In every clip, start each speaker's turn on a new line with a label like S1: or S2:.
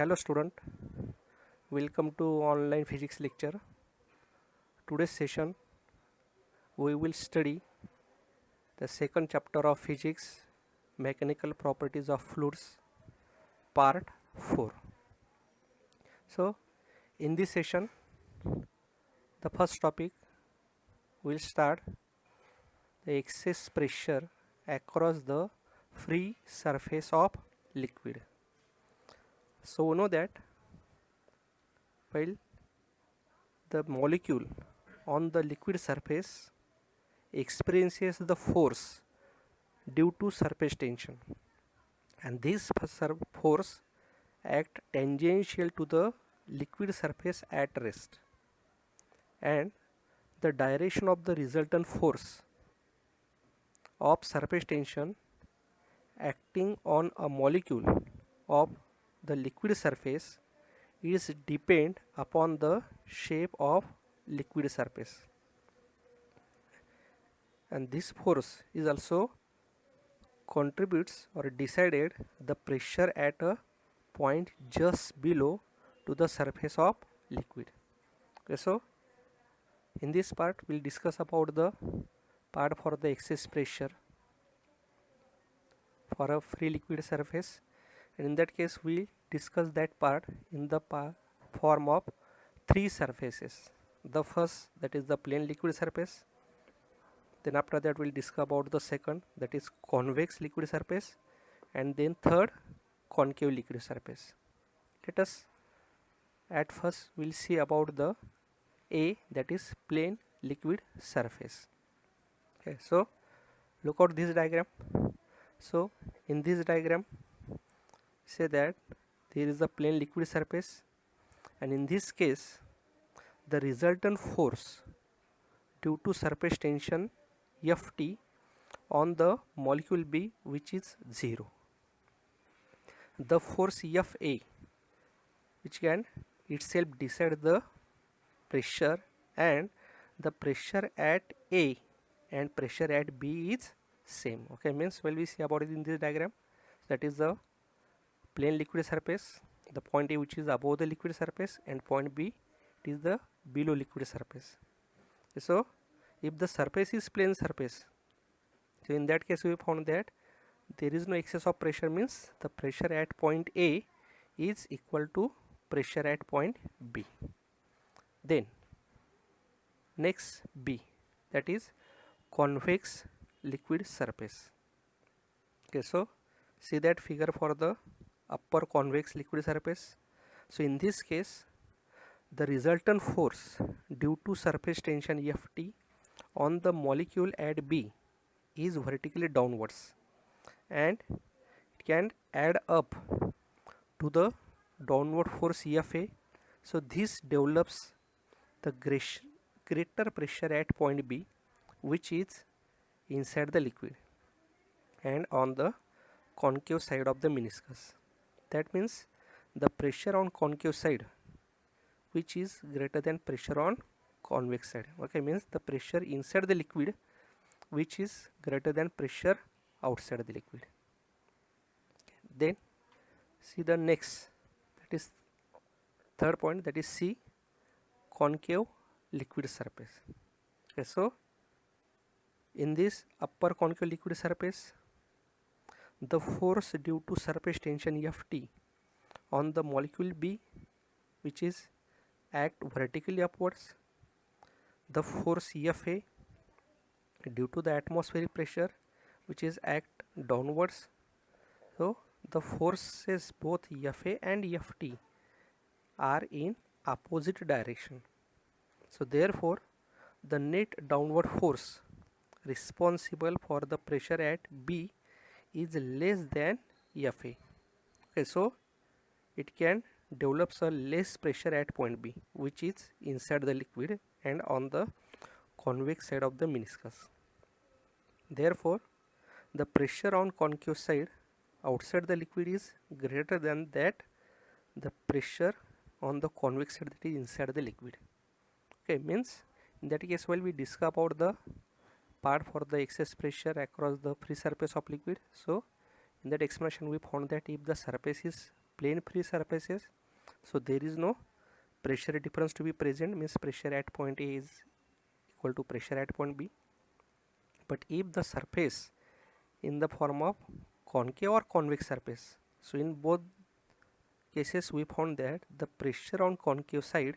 S1: Hello student, welcome to online physics lecture. Today's session we will study the second chapter of physics, mechanical properties of fluids, part 4. So in this session the first topic will start the excess pressure across the free surface of liquid. So we know that while the molecule on the liquid surface experiences the force due to surface tension, and this force act tangential to the liquid surface at rest, and the direction of the resultant force of surface tension acting on a molecule of the liquid surface is depend upon the shape of liquid surface, and this force is also contributes or decided the pressure at a point just below to the surface of liquid. Okay, so in this part we'll discuss about the part for the excess pressure for a free liquid surface, and in that case we discuss that part in the form of three surfaces. The first, that is the plain liquid surface, then after that we'll discuss about the second, that is convex liquid surface, and then third, concave liquid surface. Let us at first we'll see about the A, that is plain liquid surface. Okay, so look at this diagram. So in this diagram say that there is a plain liquid surface, and in this case the resultant force due to surface tension Ft on the molecule B, which is 0. The force Fa, which can itself decide the pressure, and the pressure at A and pressure at B is same. Okay, means when we see about it in this diagram, that is the plain liquid surface, the point A which is above the liquid surface, and point B it is the below liquid surface. So if the surface is plane surface, so in that case we found that there is no excess of pressure, means the pressure at point A is equal to pressure at point B. Then next B, that is convex liquid surface. Okay, so see that figure for the upper convex liquid surface. So in this case the resultant force due to surface tension Ft on the molecule at B is vertically downwards, and it can add up to the downward force Fa. So this develops the greater pressure at point B, which is inside the liquid and on the concave side of the meniscus. That means the pressure on concave side, which is greater than pressure on convex side. Okay, means the pressure inside the liquid which is greater than pressure outside the liquid. Then see the next, that is third point, that is C, concave liquid surface. Okay, so in this upper concave liquid surface the force due to surface tension Ft on the molecule B, which is act vertically upwards, the force Fa due to the atmospheric pressure, which is act downwards. So the forces both Fa and Ft are in opposite direction. So therefore the net downward force responsible for the pressure at B is less than Fa. Okay, so it can develop a less pressure at point B, which is inside the liquid and on the convex side of the meniscus. Therefore the pressure on concave side outside the liquid is greater than that the pressure on the convex side, that is inside the liquid. Okay, means in that case while we discuss about the part for the excess pressure across the free surface of liquid, so in that explanation we found that if the surface is plane free surfaces, so there is no pressure difference to be present, means pressure at point A is equal to pressure at point B. But if the surface in the form of concave or convex surface, so in both cases we found that the pressure on concave side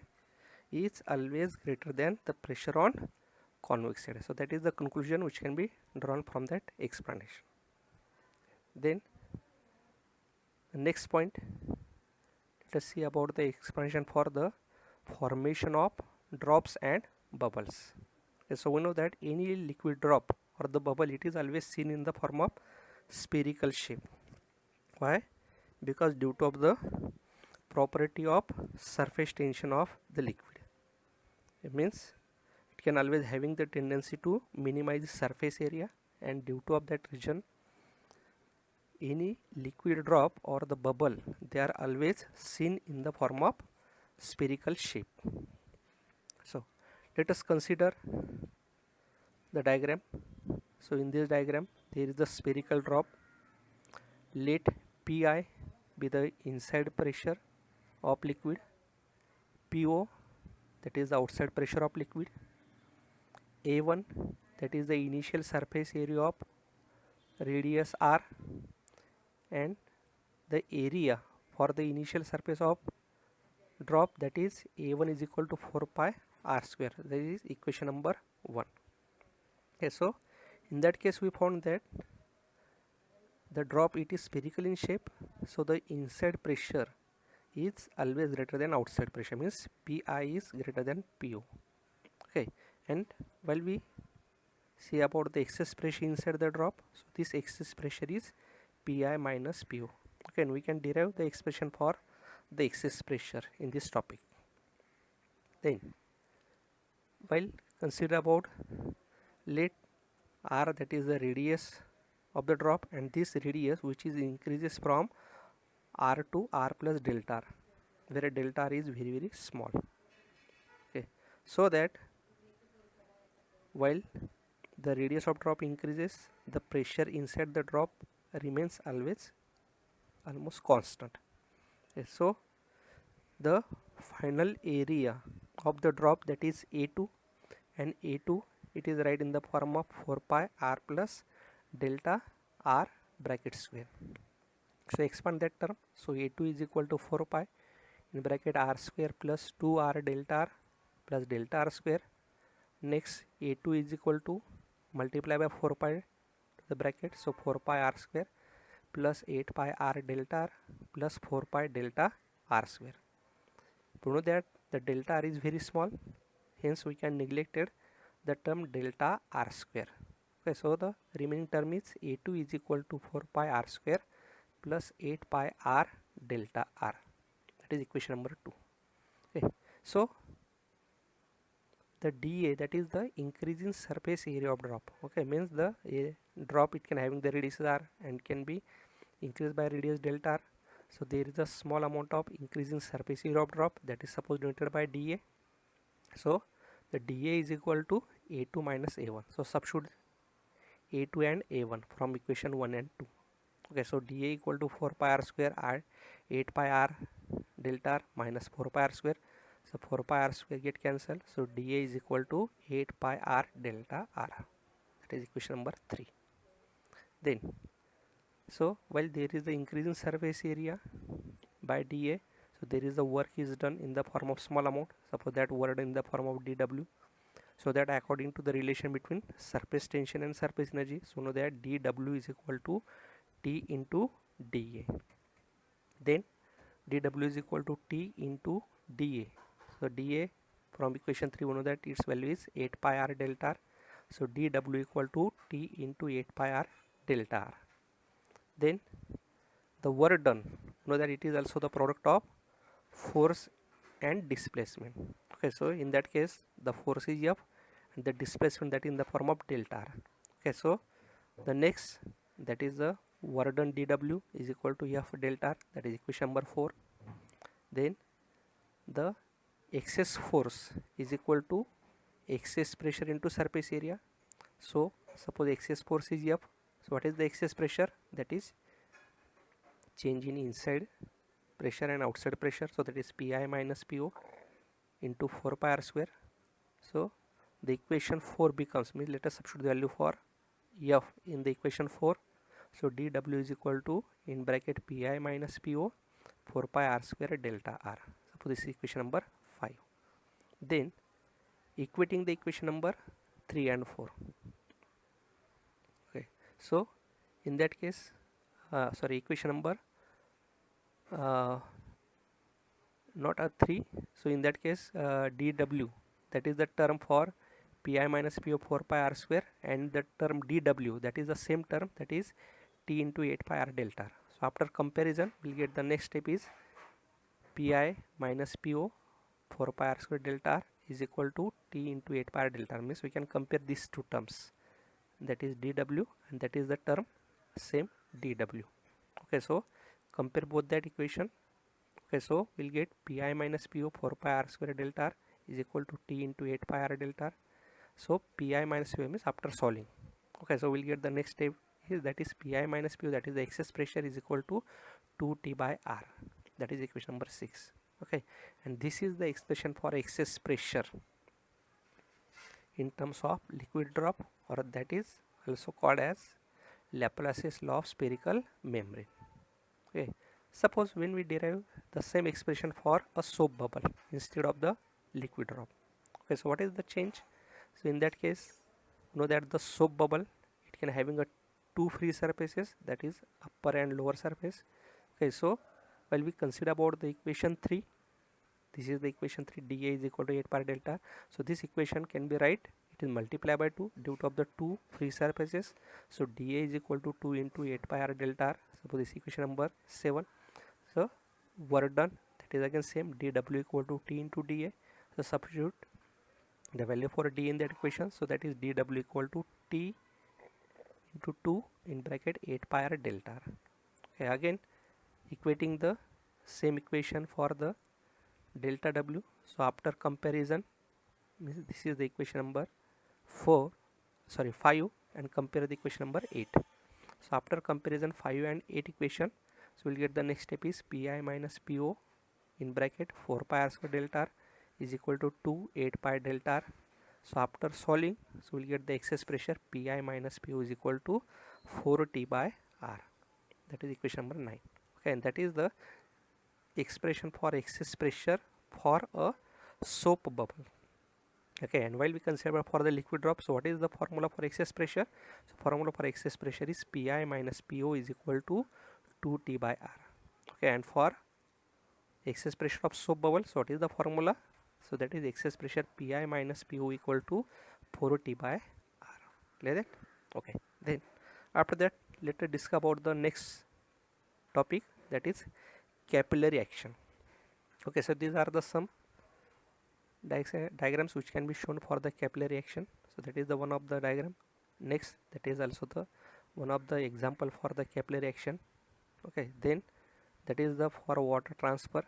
S1: is always greater than the pressure on convex side. So that is the conclusion which can be drawn from that explanation. Then the next point, let us see about the explanation for the formation of drops and bubbles. So we know that any liquid drop or the bubble, it is always seen in the form of spherical shape. Why? Because due to the property of surface tension of the liquid. It means it can always having the tendency to minimize surface area, and due to of that reason any liquid drop or the bubble, they are always seen in the form of spherical shape. So let us consider the diagram. So in this diagram there is the spherical drop. Let Pi be the inside pressure of liquid, Po that is the outside pressure of liquid, A1 that is the initial surface area of radius r, and the area for the initial surface of drop, that is A1 is equal to 4 pi r square. That is equation number 1. Okay, so in that case we found that the drop, it is spherical in shape, so the inside pressure is always greater than outside pressure, means Pi is greater than Po. Okay, and while we see about the excess pressure inside the drop, so this excess pressure is Pi minus Po. Okay, and we can derive the expression for the excess pressure in this topic. Then while consider about, let r that is the radius of the drop, and this radius which is increases from r to r plus delta r, where delta r is very small. Okay, so that while the radius of drop increases, the pressure inside the drop remains almost constant. Okay, so the final area of the drop, that is A2, and A2 it is right in the form of 4 pi r plus delta r bracket square. So expand that term, so A2 is equal to 4 pi in bracket r square plus 2 r delta r plus delta r square. Next A2 is equal to multiply by 4 pi to the bracket, so 4 pi r square plus 8 pi r delta r plus 4 pi delta r square. To know that the delta r is very small, hence we can neglected the term delta r square. Okay, so the remaining term is A2 is equal to 4 pi r square plus 8 pi r delta r. That is equation number 2. Okay, so the dA, that is the increasing surface area of drop. Okay, means the drop, it can having the radius r and can be increased by radius delta r. So there is a small amount of increasing surface area of drop, that is supposed denoted by dA. So the dA is equal to A2 minus A1. So substitute A2 and A1 from equation 1 and 2. Okay, so dA equal to 4 pi r square r 8 pi r delta r minus 4 pi r square. So 4 pi r square get cancelled. So dA is equal to 8 pi r delta r. That is equation number 3. Then, so while there is the increasing surface area by dA, so there is the work is done in the form of small amount. Suppose that work in the form of dW. So that according to the relation between surface tension and surface energy, so know that dW is equal to T into dA. Then dW is equal to T into dA. So dA from equation 3 we know that its value is 8 pi r delta r. So dW equal to T into 8 pi r delta r. Then the work done, know that it is also the product of force and displacement. Okay, so in that case the force is F and the displacement, that in the form of delta r. Okay, so the next, that is the work done dW is equal to F delta r, that is equation number 4. Then the excess force is equal to excess pressure into surface area. So suppose excess force is F, so what is the excess pressure? That is change in inside pressure and outside pressure, so that is Pi minus Po into 4 pi r square. So the equation 4 becomes, means let us substitute the value for F in the equation 4. So dW is equal to, in bracket, Pi minus Po 4 pi r square delta r. So this is equation number 5. Then equating the equation number 3 and 4. Okay, so in that case, equation number not a 3. So in that case, dW, that is the term for Pi minus Po 4 pi r square, and the term dW, that is the same term, that is T into 8 pi r delta r. So after comparison, we'll get the next step is Pi minus Po 4 pi r square delta r is equal to T into 8 pi r delta r. Means we can compare these two terms, that is dW and that is the term same dW. Okay, so compare both that equation. Okay, so we'll get Pi minus Po 4 pi r square delta r is equal to T into 8 pi r delta r. So Pi minus Po means after solving. Okay, so we'll get the next step is, that is Pi minus Po, that is the excess pressure, is equal to 2T by R. That is equation number 6. Okay, and this is the expression for excess pressure in terms of liquid drop, or that is also called as Laplace's law of spherical membrane. Okay, suppose when we derive the same expression for a soap bubble instead of the liquid drop. Okay, so what is the change? So in that case, you know that the soap bubble, it can having a two free surfaces, that is upper and lower surface. Okay, so while we consider about the equation 3, this is the equation 3, dA is equal to 8 pi delta. So this equation can be right, it is multiplied by 2 due to of the two free surfaces. So dA is equal to 2 into 8 pi r delta r. So this equation number 7. So work done, that is again same, dW equal to T into dA. So substitute the value for d in that equation, so that is dW equal to T into 2 in bracket 8 pi r delta r. Okay, again equating the same equation for the delta W. So after comparison, this is the equation number 5, and compare the equation number 8. So after comparison 5 and 8 equation, so we'll get the next step is Pi minus Po in bracket 4 pi r square delta r is equal to 2 8 pi delta r. So after solving, so we'll get the excess pressure Pi minus Po is equal to 4T by R. That is equation number 9. Okay, and that is the expression for excess pressure for a soap bubble. Okay, and while we consider for the liquid drop, so what is the formula for excess pressure? So formula for excess pressure is Pi minus Po is equal to 2T by R. Okay, and for excess pressure of soap bubble, so what is the formula? So that is excess pressure Pi minus Po equal to 4T by R. Clear that? Okay, then after that, let us discuss about the next topic, that is capillary action. Okay, so these are the some diagrams which can be shown for the capillary action. So that is the one of the diagram. Next, that is also the one of the example for the capillary action. Okay, then that is the for water transfer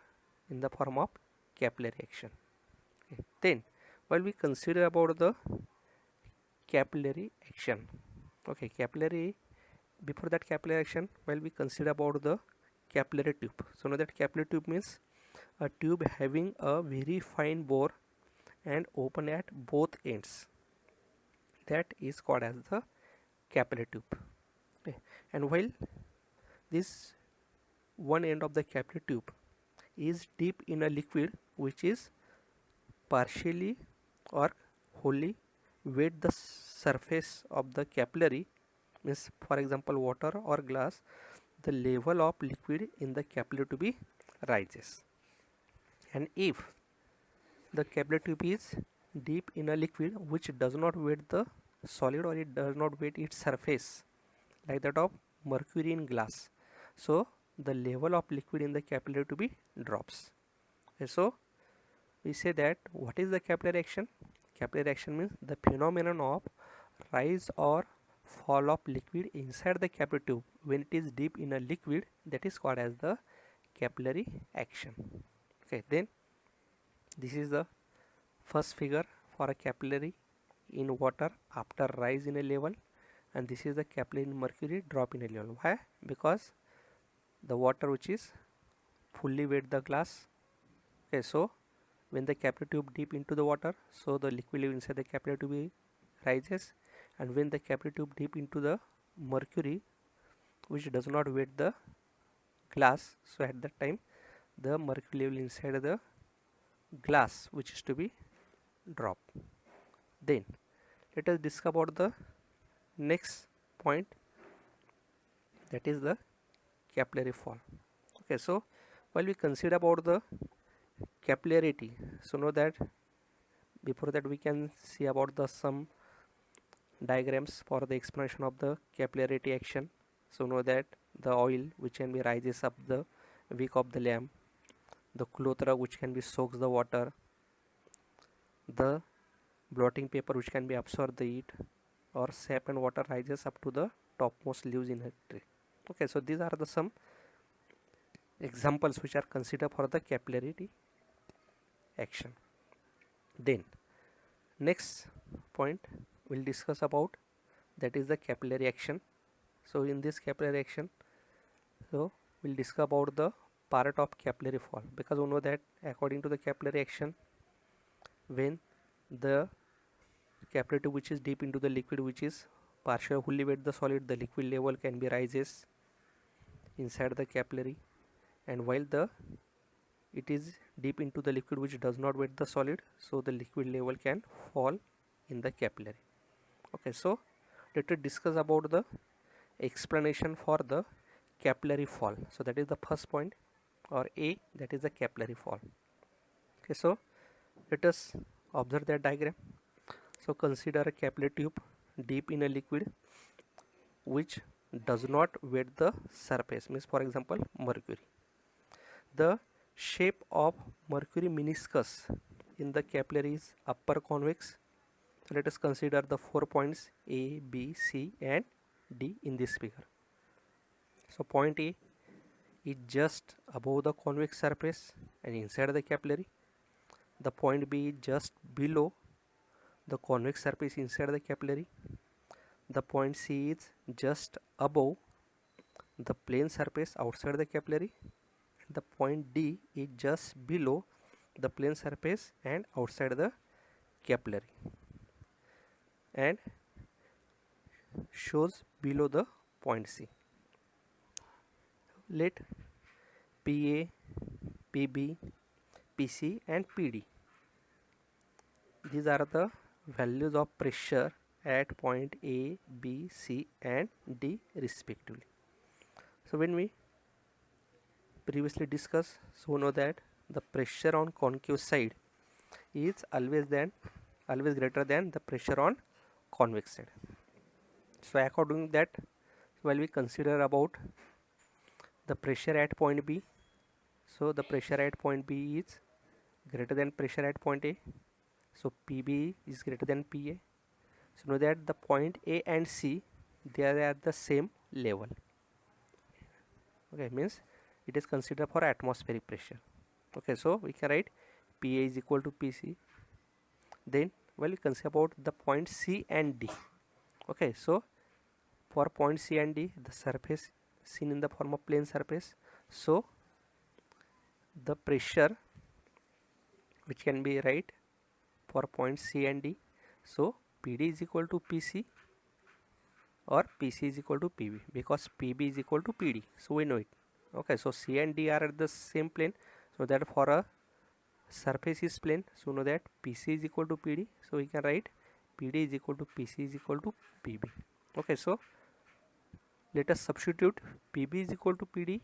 S1: in the form of capillary action. Okay, then while we consider about the capillary action, okay, capillary, before that capillary action, while we consider about the capillary tube. So now that capillary tube means a tube having a very fine bore and open at both ends, that is called as the capillary tube. Okay, and while this one end of the capillary tube is deep in a liquid which is partially or wholly wet the surface of the capillary, means for example water or glass, the level of liquid in the capillary tube rises. And if the capillary tube is deep in a liquid which does not wet the solid, or it does not wet its surface, like that of mercury in glass, so the level of liquid in the capillary tube drops. Okay, so we say that what is the capillary action? Capillary action means the phenomenon of rise or fall of liquid inside the capillary tube when it is deep in a liquid, that is called as the capillary action. Okay, then this is the first figure for a capillary in water after rise in a level, and this is the capillary in mercury drop in a level. Why? Because the water which is fully weight the glass. Okay, so when the capillary tube dip into the water, so the liquid level inside the capillary tube rises, and when the capillary tube dip into the mercury which does not weight the glass, so at that time the mercury level inside the glass which is to be dropped. Then let us discuss about the next point, that is the capillary fall. Okay, so while we consider about the capillarity, so know that before that we can see about the some diagrams for the explanation of the capillarity action. So know that the oil which can be rises up the wick of the lamp, the cloth rug which can be soaks the water, the blotting paper which can be absorb the heat, or sap and water rises up to the topmost leaves in a tree. Okay, so these are the some examples which are considered for the capillarity action. Then next point we'll discuss about, that is the capillary action. So in this capillary action, so we'll discuss about the part of capillary fall, because we know that according to the capillary action, when the capillary tube which is deep into the liquid which is partially fully weight the solid, the liquid level can be rises inside the capillary, and while the it is deep into the liquid which does not weight the solid, so the liquid level can fall in the capillary. Okay, so let us discuss about the explanation for the capillary fall. So that is the first point, or A, that is the capillary fall. Okay, so let us observe that diagram. So consider a capillary tube deep in a liquid which does not weight the surface, means for example mercury. The shape of mercury meniscus in the capillary is upper convex. So let us consider the 4 points A, B, C and D in this figure. So point A is just above the convex surface and inside the capillary. The point B is just below the convex surface inside the capillary. The point C is just above the plane surface outside the capillary. The point D is just below the plane surface and outside the capillary, and shows below the point C. Let PA, PB, PC and PD, these are the values of pressure at point A, B, C and D respectively. So when we previously discussed, so we know that the pressure on concave side is always greater than the pressure on convex side. So according to that, while we consider about the pressure at point B, so the pressure at point B is greater than pressure at point A, so PB is greater than PA. So know that the point A and C, they are at the same level. Okay, means it is considered for atmospheric pressure. Okay, so we can write PA is equal to PC. Then while we consider about the point C and D. Okay, so for point C and D, the surface seen in the form of plane surface, so the pressure which can be right for point C and D, so PD is equal to PC or PC is equal to PB, because PB is equal to PD, so we know it. Okay, so C and D are at the same plane, so that for a surface is plane, so know that PC is equal to PD, so we can write PD is equal to PC is equal to PB. Okay, so let us substitute PB is equal to PD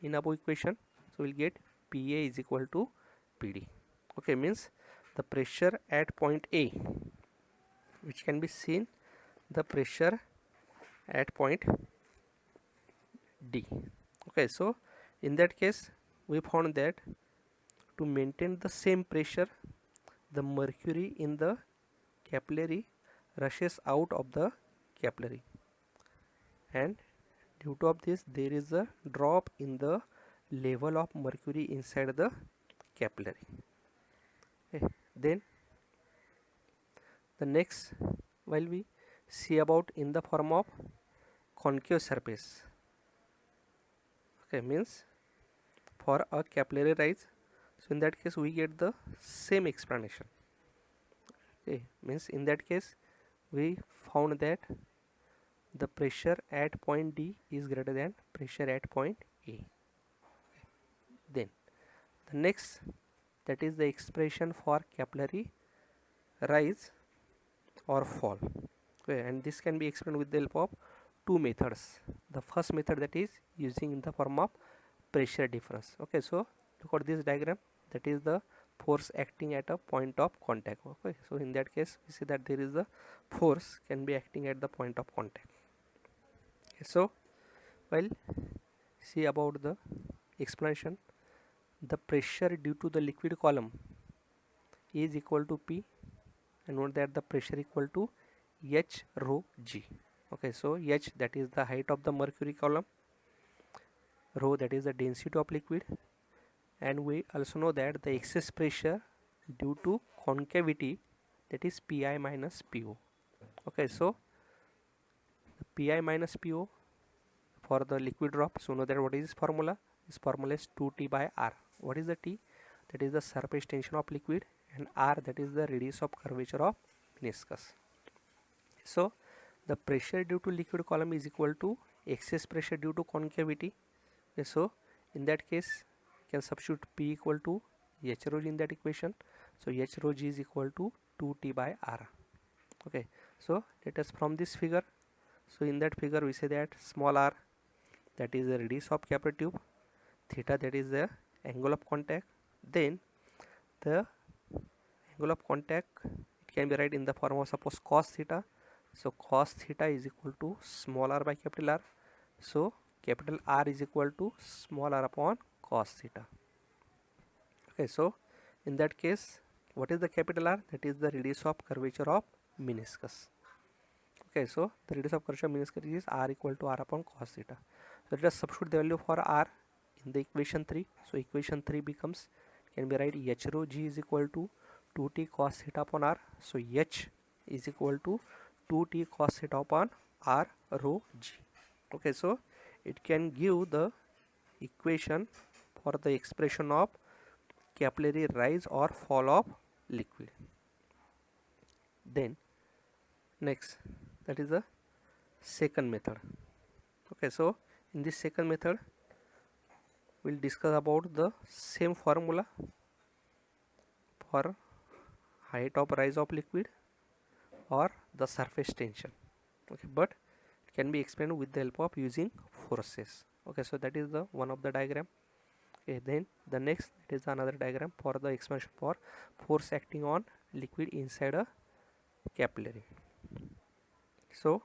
S1: in above equation, so we'll get PA is equal to PD. Okay, means the pressure at point A, which can be seen the pressure at point D. Okay, so in that case we found that to maintain the same pressure, the mercury in the capillary rushes out of the capillary, and due to of this there is a drop in the level of mercury inside the capillary. Okay. Then the next, while we see about in the form of concave surface. Okay, means for a capillary rise. So in that case we get the same explanation. Okay, means in that case we found that the pressure at point D is greater than pressure at point A. Then the next, that is the expression for capillary rise or fall. Okay, and this can be explained with the help of two methods. The first method, that is using in the form of pressure difference. Okay, so look at this diagram, that is the force acting at a point of contact. Okay, so in that case we see that there is a force can be acting at the point of contact. Okay, so well, see about the explanation. The pressure due to the liquid column is equal to P, and note that the pressure equal to H rho G. Okay, so H, that is the height of the mercury column, rho, that is the density of liquid, and we also know that the excess pressure due to concavity, that is Pi minus Po. Okay, so the Pi minus Po for the liquid drop, so know that what is this formula? This formula is 2T by R. What is the T? That is the surface tension of liquid, and R, that is the radius of curvature of meniscus. So the pressure due to liquid column is equal to excess pressure due to concavity. Okay, so in that case can substitute P equal to H rho G in that equation. So H rho G is equal to 2T by R. Okay, so let us from this figure. So in that figure we say that small r, that is the radius of capillary tube, theta, that is the angle of contact. Then the angle of contact, it can be written in the form of suppose cos theta. So cos theta is equal to small r by capital R. So capital R is equal to small r upon cos theta. Okay, so in that case what is the capital R? That is the radius of curvature of meniscus. Okay, so the radius of curvature of meniscus is R equal to R upon cos theta. So let us substitute the value for R in the equation 3. So equation 3 becomes, can be write H rho G is equal to 2T cos theta upon R. So H is equal to 2T cos theta upon R rho G. Okay, so it can give the equation for the expression of capillary rise or fall of liquid. Then next, that is the second method. Okay, so in this second method we'll discuss about the same formula for height of rise of liquid or the surface tension. Okay, but it can be explained with the help of using forces. Okay, so that is the one of the diagram. Okay, then the next, it is another diagram for the expansion for force acting on liquid inside a capillary. So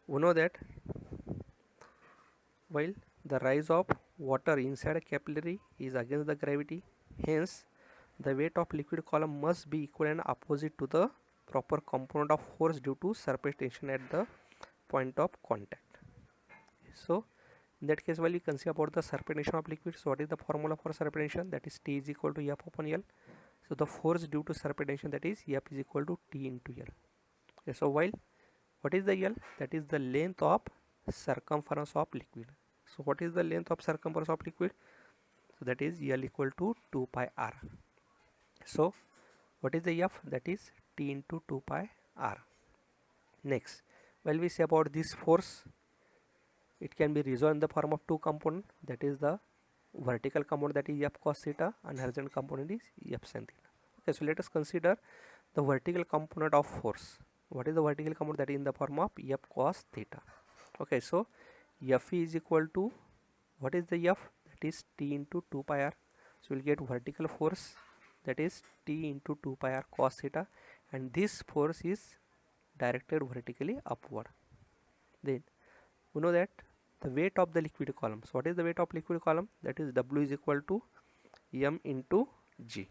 S1: we know that while the rise of water inside a capillary is against the gravity, hence the weight of liquid column must be equal and opposite to the proper component of force due to surface tension at the point of contact. So in that case, while we consider about the surface tension of liquid, so what is the formula for surface tension? That is T is equal to F upon L. So the force due to surface tension, that is F is equal to T into L. Okay, so while what is the L? That is the length of circumference of liquid. So what is the length of circumference of liquid? So that is L equal to 2 pi R. So what is the F? That is T into 2 pi R. Next, while we say about this force, it can be resolved in the form of two components, that is the vertical component, that is F cos theta, and horizontal component is F sin theta. Okay, so let us consider the vertical component of force. What is the vertical component? That is in the form of F cos theta. Okay, so F is equal to, what is the F? That is T into 2 pi R. So we will get vertical force, that is T into 2 pi R cos theta, and this force is directed vertically upward. Then we know that the weight of the liquid column. So what is the weight of liquid column? That is W is equal to M into G.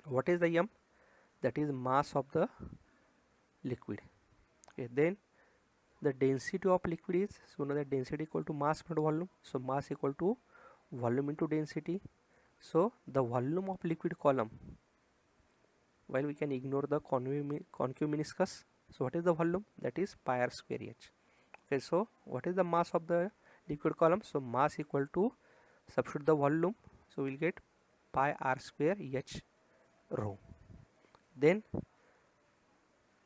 S1: What is the M? That is mass of the liquid. Okay, then the density of liquid is, so we know that density equal to mass into volume. So mass equal to volume into density. So the volume of liquid column, while we can ignore the concave meniscus, so what is the volume? That is pi R square H. Okay, so what is the mass of the liquid column? So mass equal to substitute the volume, so we'll get pi r square h rho. Then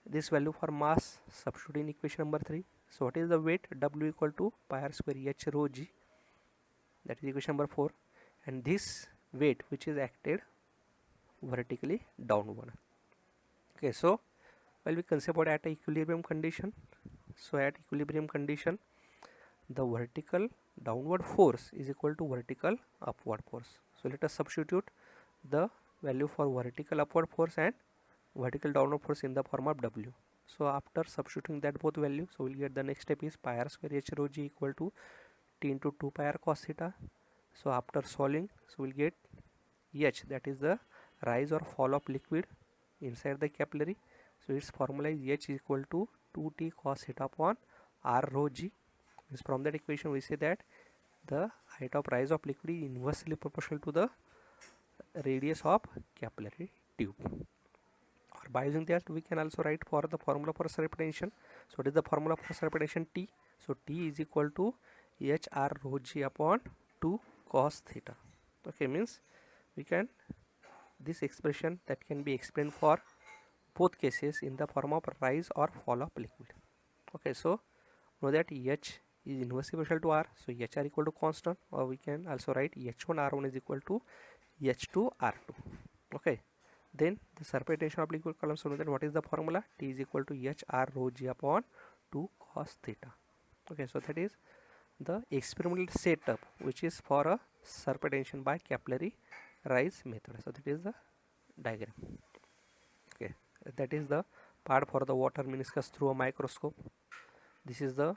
S1: this value for mass, substitute in equation number 3. So what is the weight? W equal to pi r square h rho g, that is equation number 4, and this weight which is acted vertically downward. Okay, so while we consider about at equilibrium condition, so at equilibrium condition the vertical downward force is equal to vertical upward force. So let us substitute the value for vertical upward force and vertical downward force in the form of W. So after substituting that both value, so we'll get the next step is pi r square h rho g equal to t into 2 pi r cos theta. So after solving, so we'll get h, that is the rise or fall of liquid inside the capillary. So its formula is h is equal to 2t cos theta upon r rho g. From that equation we say that the height of rise of liquid is inversely proportional to the radius of capillary tube. Or by using that we can also write for the formula for serpentination. So what is the formula for serpentination? T. So T is equal to h r rho g upon 2 cos theta. Okay, means we can, this expression that can be explained for both cases in the form of rise or fall of liquid. Okay, so know that h is inversely proportional to r, so h r equal to constant, or we can also write h1 r1 is equal to h2 r2. Okay, then the serpentination of liquid column, so know that what is the formula? T is equal to h r rho g upon 2 cos theta. Okay, so that is the experimental setup which is for a serpentination by capillary rise method. So that is the diagram. Okay, that is the part for the water meniscus through a microscope. This is the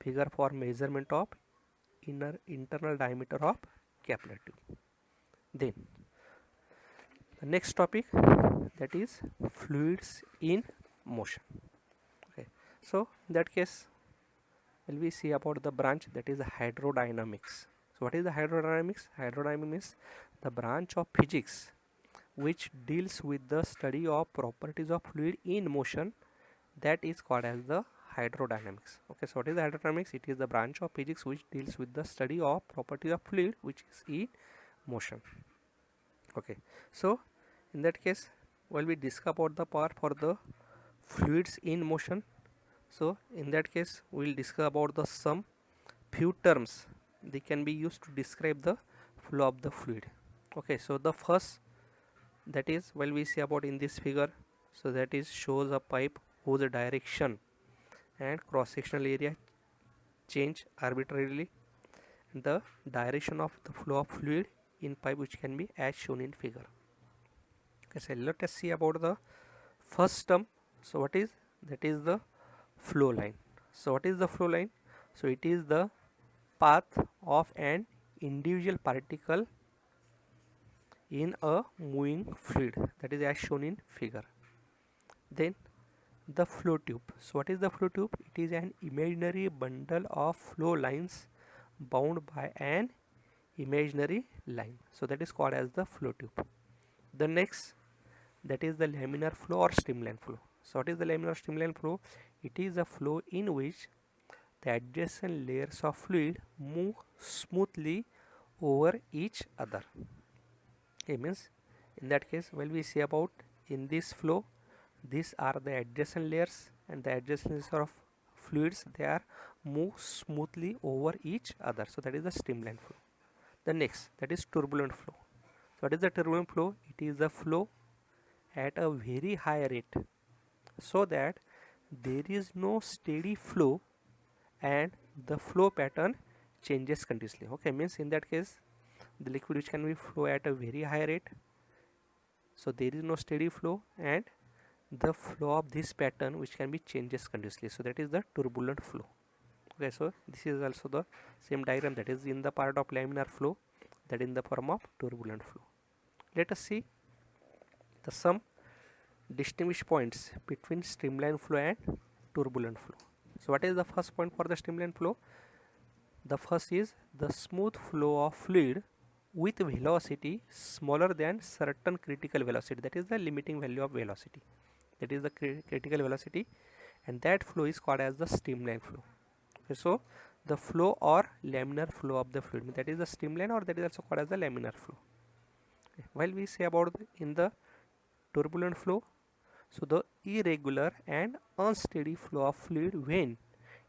S1: figure for measurement of internal diameter of capillary tube. Then the next topic, that is fluids in motion. Okay, so in that case will we see about the branch, that is hydrodynamics. So what is the hydrodynamics? Hydrodynamics is the branch of physics which deals with the study of properties of fluid in motion, that is called as the hydrodynamics. Okay, so what is the hydrodynamics? It is the branch of physics which deals with the study of properties of fluid which is in motion. Okay, so in that case while we discuss about the part for the fluids in motion, so in that case we will discuss about the some few terms they can be used to describe the flow of the fluid. Okay, so the first, that is while we see about in this figure, so that is shows a pipe whose direction and cross sectional area change arbitrarily, and the direction of the flow of fluid in pipe which can be as shown in figure. Okay, so let us see about the first term. So what is that? Is the flow line. So what is the flow line? So it is the path of an individual particle in a moving fluid, that is as shown in figure. Then the flow tube. So what is the flow tube? It is an imaginary bundle of flow lines bound by an imaginary line, so that is called as the flow tube. The next, that is the laminar flow or streamline flow. So what is the laminar streamline flow? It is a flow in which the adjacent layers of fluid move smoothly over each other. It means in that case while we see about in this flow, these are the adjacent layers, and the adjacent layers of fluids, they are move smoothly over each other, so that is the streamline flow. The next, that is turbulent flow. So what is the turbulent flow? It is a flow at a very high rate, so that there is no steady flow and the flow pattern changes continuously. Okay, means in that case the liquid which can be flow at a very high rate, so there is no steady flow, and the flow of this pattern which can be changes continuously, so that is the turbulent flow. Okay, so this is also the same diagram that is in the part of laminar flow, that in the form of turbulent flow. Let us see the some distinguished points between streamline flow and turbulent flow. So what is the first point for the streamline flow? The first is the smooth flow of fluid with velocity smaller than certain critical velocity, that is the limiting value of velocity, that is the critical velocity, and that flow is called as the streamline flow. Okay, so the flow or laminar flow of the fluid, that is the streamline, or that is also called as the laminar flow. Okay. While we say about in the turbulent flow, so the irregular and unsteady flow of fluid when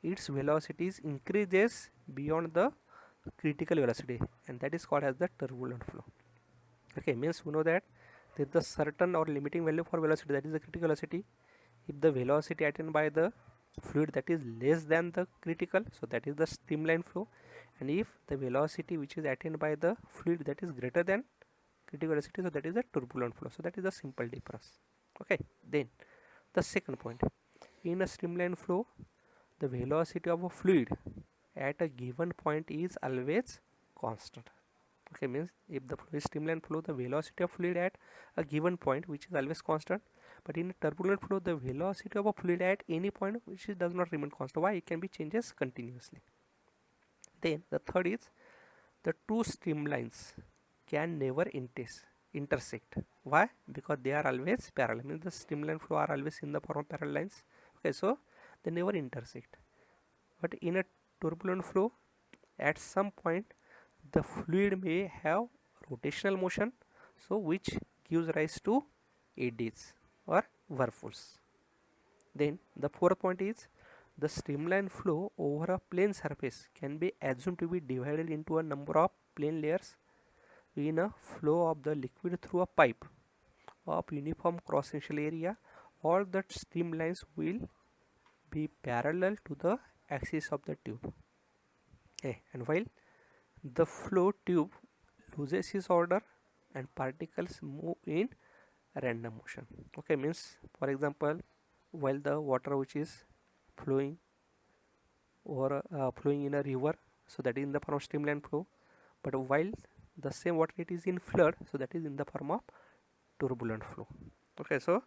S1: its velocities increases beyond the critical velocity, and that is called as the turbulent flow. Okay, means we know that there is a certain or limiting value for velocity, that is the critical velocity. If the velocity attained by the fluid that is less than the critical, so that is the streamline flow, and if the velocity which is attained by the fluid that is greater than critical velocity, so that is the turbulent flow. So that is the simple difference. Okay, then the second point, in a streamline flow the velocity of a fluid at a given point is always constant. Okay, means if the flow is streamline flow, the velocity of fluid at a given point which is always constant, but in a turbulent flow the velocity of a fluid at any point which does not remain constant. Why? It can be changes continuously. Then the third is, the two streamlines can never intersect. Why? Because they are always parallel, means the streamline flow are always in the form of parallel lines. Okay, so they never intersect. But in a turbulent flow, at some point the fluid may have rotational motion, so which gives rise to eddies or whirlpools. Then the fourth point is, the streamline flow over a plane surface can be assumed to be divided into a number of plane layers. In a flow of the liquid through a pipe of uniform cross-sectional area, all the streamlines will be parallel to the axis of the tube. Okay. And while the flow tube loses its order and particles move in random motion. Okay, means for example, while the water which is flowing or flowing in a river, so that is in the form of streamline flow, but while the same water it is in flood, so that is in the form of turbulent flow. Okay, so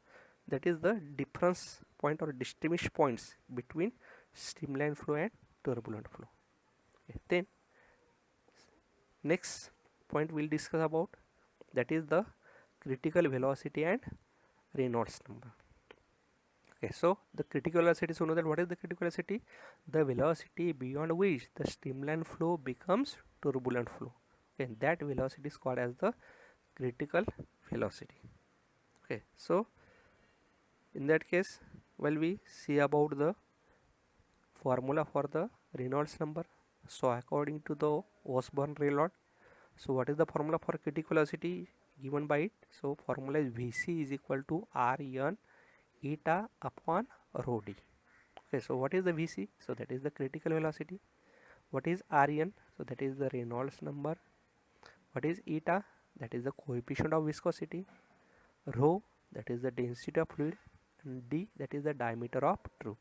S1: that is the difference point or distinguish points between streamline flow and turbulent flow. Okay. Then next point we'll discuss about, that is the critical velocity and Reynolds number. Okay, so the critical velocity, so know that what is the critical velocity? The velocity beyond which the streamline flow becomes turbulent flow. Okay, that velocity is called as the critical velocity. Okay, so in that case, while we see about the formula for the Reynolds number, so according to the Osborne-Rayleigh, so what is the formula for critical velocity given by it? So formula is Vc is equal to Rn eta upon rho d. Okay, so what is the Vc? So that is the critical velocity. What is Rn? So that is the Reynolds number. What is eta? That is the coefficient of viscosity. Rho, that is the density of fluid, and d, that is the diameter of tube.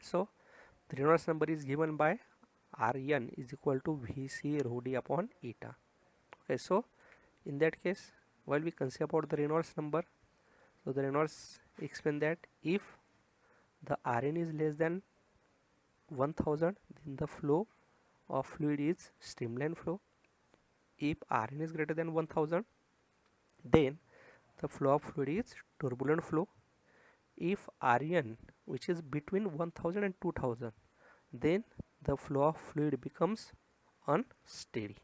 S1: So the Reynolds number is given by Rn is equal to Vc rho d upon eta. Okay, so in that case, while we consider about the Reynolds number, so the Reynolds explain that if the Rn is less than 1000, then the flow of fluid is streamline flow. If Rn is greater than 1000, then the flow of fluid is turbulent flow. If Rn which is between 1000 and 2000, then the flow of fluid becomes unsteady.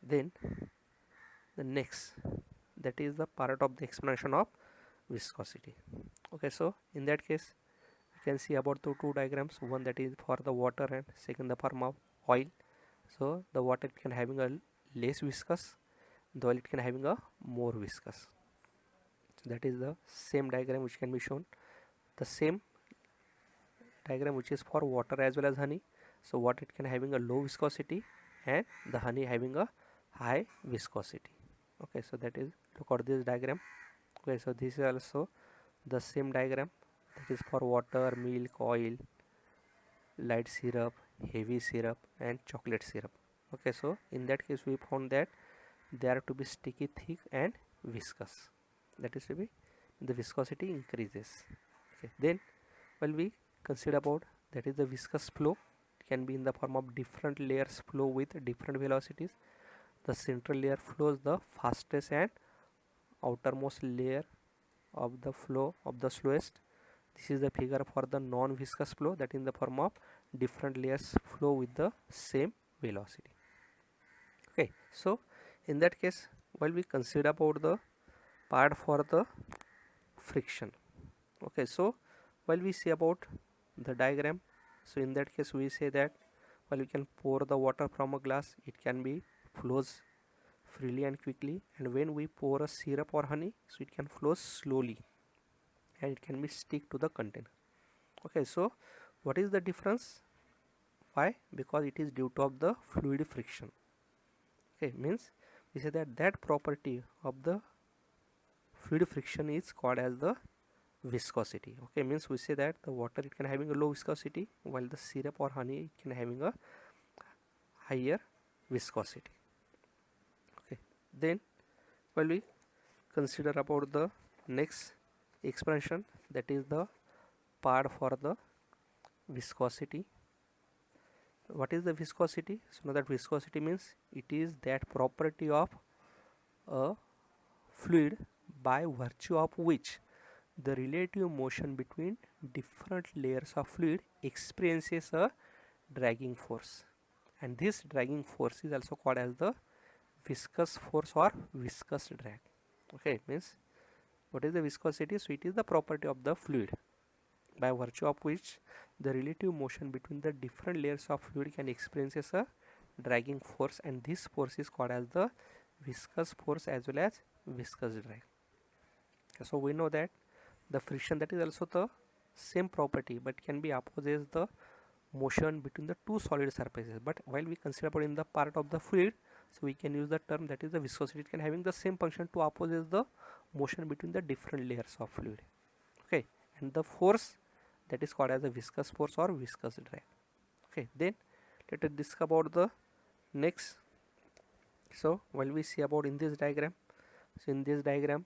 S1: Then the next, that is the part of the explanation of viscosity. Okay, so in that case you can see about the two diagrams, one that is for the water and second the form of oil. So the water can having a less viscous, the oil it can having a more viscous. So that is the same diagram which can be shown, the same diagram which is for water as well as honey. So water it can having a low viscosity and the honey having a high viscosity. Okay, so that is, look at this diagram. Okay, so this is also the same diagram, that is for water, milk, oil, light syrup, heavy syrup and chocolate syrup. Okay, so in that case we found that they are to be sticky, thick and viscous, that is to be the viscosity increases. Okay, then while we consider about, that is the viscous flow, it can be in the form of different layers flow with different velocities. The central layer flows the fastest and outermost layer of the flow of the slowest. This is the figure for the non-viscous flow, that in the form of different layers flow with the same velocity. Okay, so in that case, while we consider about the part for the friction, okay, so while we see about the diagram, so in that case we say that while we can pour the water from a glass, it can be flows freely and quickly, and when we pour a syrup or honey, so it can flow slowly and it can be stick to the container. Okay, so what is the difference? Why? Because it is due to of the fluid friction. Okay, means we say that that property of the fluid friction is called as the viscosity. Okay, means we say that the water it can having a low viscosity, while the syrup or honey it can having a higher viscosity. Okay, then while we consider about the next expansion, that is the part for the viscosity. What is the viscosity? So now that viscosity means it is that property of a fluid by virtue of which the relative motion between different layers of fluid experiences a dragging force, and this dragging force is also called as the viscous force or viscous drag. Okay, means what is the viscosity? So it is the property of the fluid by virtue of which the relative motion between the different layers of fluid can experiences a dragging force, and this force is called as the viscous force as well as viscous drag. So we know that the friction, that is also the same property but can be opposes the motion between the two solid surfaces, but while we consider about in the part of the fluid, so we can use the term that is the viscosity. It can having the same function to opposes the motion between the different layers of fluid. Okay, and the force, that is called as the viscous force or viscous drag. Okay, then let us discuss about the next. So while we see about in this diagram, so in this diagram,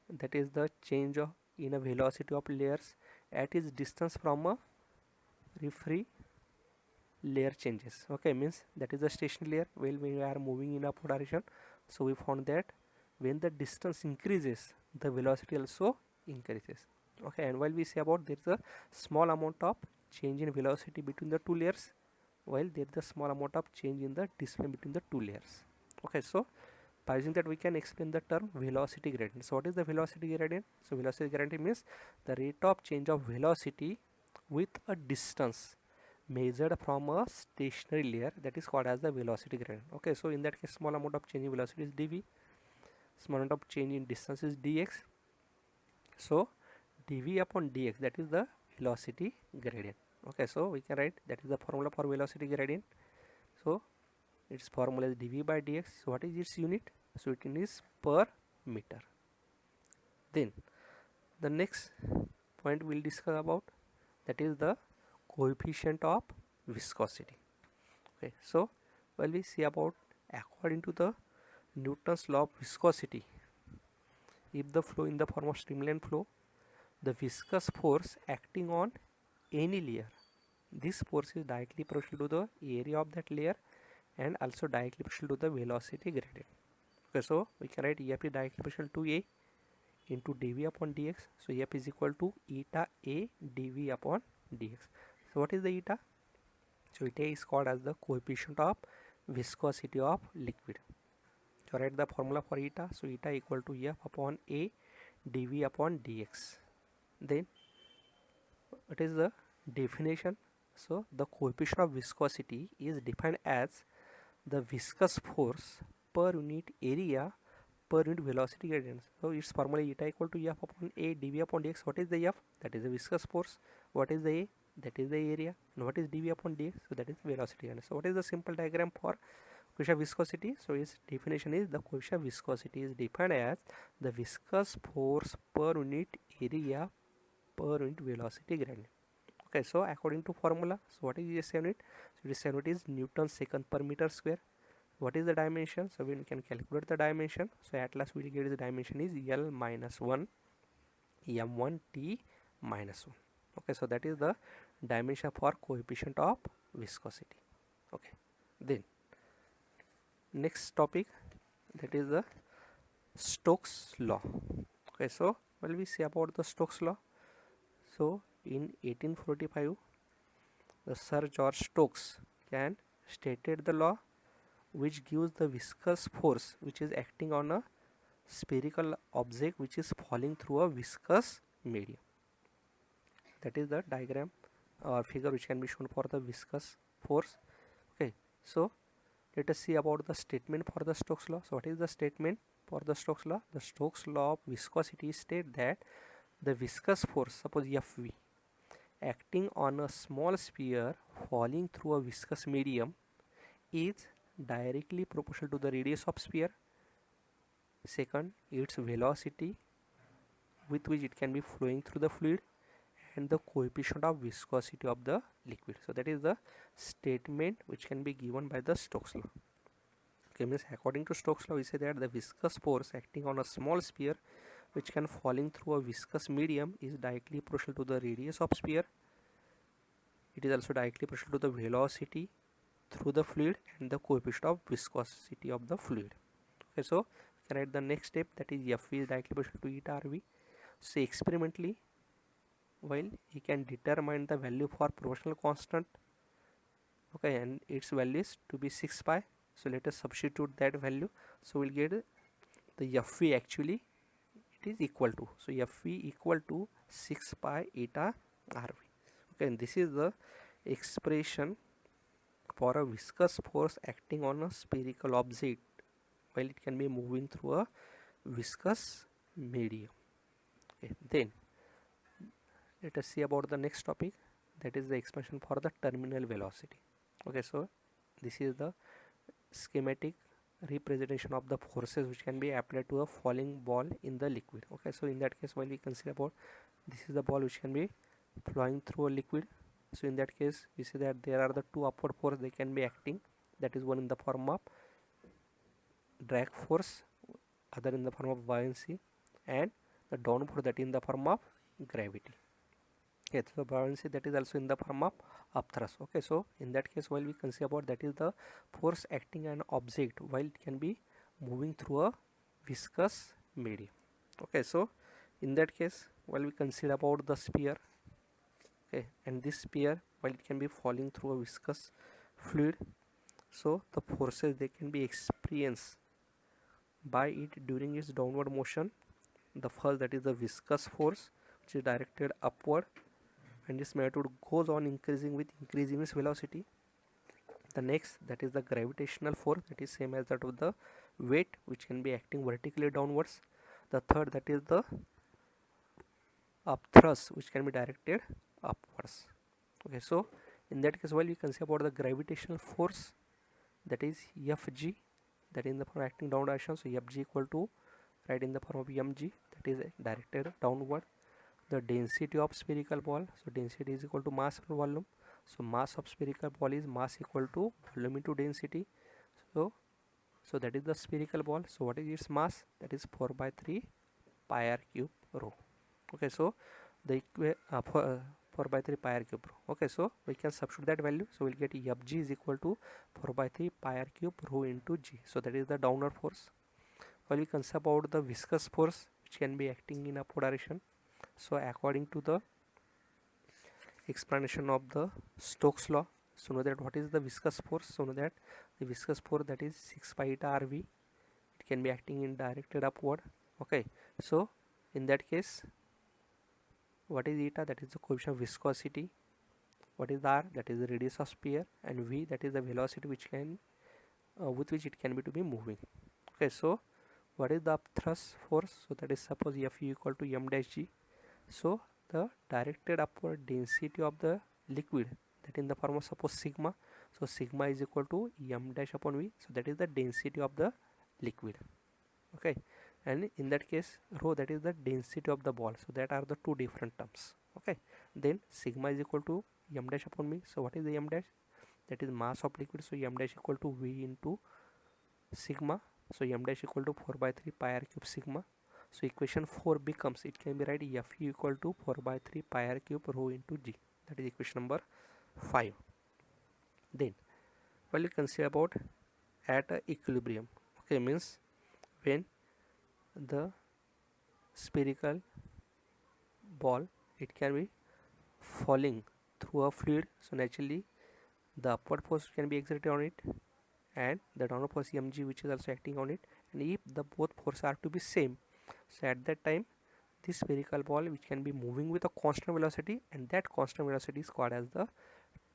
S1: that is the change of in a velocity of layers at its distance from a referee layer changes. Okay, means that is the stationary layer while we are moving in upward direction. So we found that when the distance increases, the velocity also increases. Okay, and while we say about there is a small amount of change in velocity between the two layers, while there is a small amount of change in the distance between the two layers. Okay, so by using that we can explain the term velocity gradient. So what is the velocity gradient? So velocity gradient means the rate of change of velocity with a distance measured from a stationary layer, that is called as the velocity gradient. Okay, so in that case small amount of change in velocity is dv, small amount of change in distance is dx. So dv upon dx, that is the velocity gradient. Okay, so we can write that is the formula for velocity gradient. So its formula is dv by dx. So what is its unit? So it is per meter. Then the next point we'll discuss about, that is the coefficient of viscosity. Okay, so while we see about according to the Newton's law of viscosity, if the flow in the form of streamline flow, the viscous force acting on any layer, this force is directly proportional to the area of that layer and also directly proportional to the velocity gradient. Okay, so we can write F is directly proportional to A into dv upon dx. So F is equal to eta A dv upon dx. So what is the eta? So eta is called as the coefficient of viscosity of liquid. So write the formula for eta. So eta equal to F upon A dv upon dx. Then what is the definition? So the coefficient of viscosity is defined as the viscous force per unit area per unit velocity gradient. So its formula eta equal to F upon A dv upon dx. What is the F? That is the viscous force. What is the A? That is the area. And what is dv upon dx? So that is velocity gradient. So what is the simple diagram for coefficient of viscosity? So its definition is the coefficient of viscosity is defined as the viscous force per unit area per unit velocity gradient. Okay, so according to formula, so what is this unit? So this unit is Newton second per meter square. What is the dimension? So we can calculate the dimension. So at last we will get the dimension is L minus 1 m1 t minus 1. Okay, so that is the dimension for coefficient of viscosity. Okay, then next topic, that is the Stokes law. Okay, so when we say about the Stokes law, so in 1845 the Sir George Stokes can stated the law which gives the viscous force which is acting on a spherical object which is falling through a viscous medium. That is the diagram or figure which can be shown for the viscous force. Okay, so let us see about the statement for the Stokes law. So what is the statement for the Stokes law? The Stokes law of viscosity state that the viscous force, suppose Fv, acting on a small sphere falling through a viscous medium is directly proportional to the radius of sphere. Second, its velocity with which it can be flowing through the fluid, and the coefficient of viscosity of the liquid. So that is the statement which can be given by the Stokes law. Okay, means according to Stokes law, we say that the viscous force acting on a small sphere which can falling through a viscous medium is directly proportional to the radius of sphere. It is also directly proportional to the velocity through the fluid and the coefficient of viscosity of the fluid. Okay, so we can write the next step, that is Fv is directly proportional to eta Rv. So experimentally, while he can determine the value for proportional constant, okay, and its value is to be 6 pi. So let us substitute that value. So we'll get the Fv actually it is equal to, so Fv equal to 6 pi eta Rv. Okay, and this is the expression for a viscous force acting on a spherical object while it can be moving through a viscous medium. Okay, then let us see about the next topic, that is the expression for the terminal velocity. Okay, so this is the schematic representation of the forces which can be applied to a falling ball in the liquid. Okay, so in that case, while we consider about this is the ball which can be flowing through a liquid, so in that case we see that there are the two upward force they can be acting, that is one in the form of drag force, other in the form of buoyancy, and the downward force that is in the form of gravity. Okay, so buoyancy that is also in the form of upthrust. Okay, so in that case, while we consider about that is the force acting on an object while it can be moving through a viscous medium. Okay, so in that case, while we consider about the sphere, okay, and this sphere while it can be falling through a viscous fluid, so the forces they can be experienced by it during its downward motion. The first, that is the viscous force, which is directed upward, and this magnitude goes on increasing with increasing its velocity. The next, that is the gravitational force, that is same as that of the weight, which can be acting vertically downwards. The third, that is the upthrust, which can be directed upwards. Okay, so in that case, while you can say about the gravitational force, that is Fg, that is in the form of acting downward direction, so Fg equal to, right, in the form of mg, that is directed downward. The density of spherical ball, so density is equal to mass per volume, so mass of spherical ball is mass equal to volume into density. So that is the spherical ball. So what is its mass? That is 4 by 3 pi r cube rho. Okay, so the 4 by 3 pi r cube rho. Okay, so we can substitute that value, so we'll get Fg is equal to 4 by 3 pi r cube rho into g. So that is the downward force. While we consider about the viscous force which can be acting in upward direction, so according to the explanation of the Stokes law, so know that what is the viscous force. So know that the viscous force, that is 6 pi eta Rv, it can be acting in directed upward. Okay, so in that case, what is eta? That is the coefficient of viscosity. What is R? That is the radius of sphere, and V, that is the velocity which can with which it can be to be moving. Okay, so what is the upthrust force? So that is, suppose F equal to m dash g. So the directed upward density of the liquid, that in the form of suppose sigma, so sigma is equal to m dash upon v, so that is the density of the liquid. Okay, and in that case rho, that is the density of the ball, so that are the two different terms. Okay, then sigma is equal to m dash upon v. So what is the m dash? That is mass of liquid, so m dash equal to v into sigma, so m dash equal to 4 by 3 pi r cube sigma. So equation 4 becomes, it can be right F equal to 4 by 3 pi r cube rho into g. That is equation number 5. Then while you consider about at a equilibrium, okay, means when the spherical ball, it can be falling through a fluid, so naturally the upward force can be exerted on it and the downward force mg which is also acting on it, and if the both forces are to be same, so at that time this spherical ball which can be moving with a constant velocity, and that constant velocity is called as the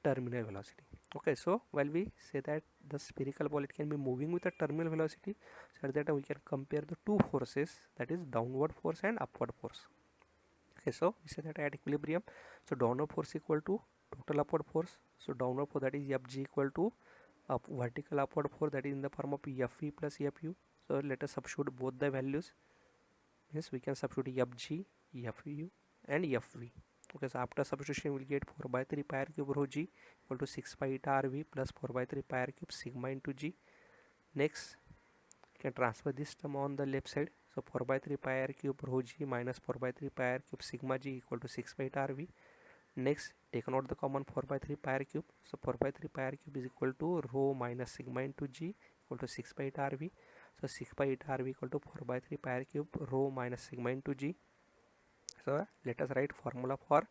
S1: terminal velocity. Okay, so while we say that the spherical ball it can be moving with a terminal velocity, so at that time we can compare the two forces, that is downward force and upward force. Okay, so we say that at equilibrium, so downward force equal to total upward force, so downward force that is Fg equal to vertical upward force that is in the form of Fe plus Fu. So let us substitute both the values. Yes, we can substitute Fg, Fu and Fv. Okay, so after substitution we will get 4 by 3 pi r cube rho g equal to 6 pi eta rv plus 4 by 3 pi r cube sigma into g. Next, you can transfer this term on the left side. So 4 by 3 pi r cube rho g minus 4 by 3 pi r cube sigma g equal to 6 pi eta rv. Next, take note the common 4 by 3 pi r cube. So 4 by 3 pi r cube is equal to rho minus sigma into g equal to 6 pi eta rv. So 6 pi eta rv equal to 4 by 3 pi r cube rho minus sigma into g. So let us write formula for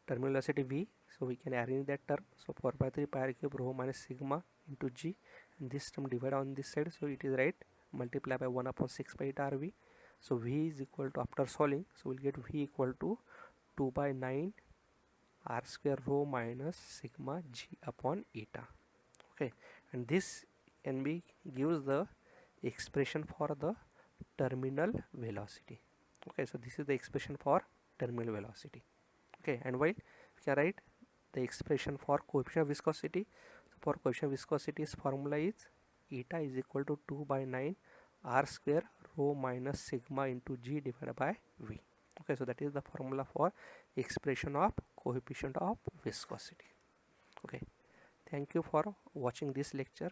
S1: terminal velocity v. So we can arrange that term. So 4 by 3 pi r cube rho minus sigma into g, and this term divided on this side, so it is right, multiply by 1 upon 6 pi eta rv. So v is equal to, after solving, so we'll get v equal to 2 by 9 r square rho minus sigma g upon eta. Okay, and this can be gives the expression for the terminal velocity. Okay, so this is the expression for terminal velocity. Okay, and while we can write the expression for coefficient of viscosity, so for coefficient of viscosity formula is eta is equal to 2 by 9 r square rho minus sigma into g divided by v. Okay, so that is the formula for expression of coefficient of viscosity. Okay, thank you for watching this lecture.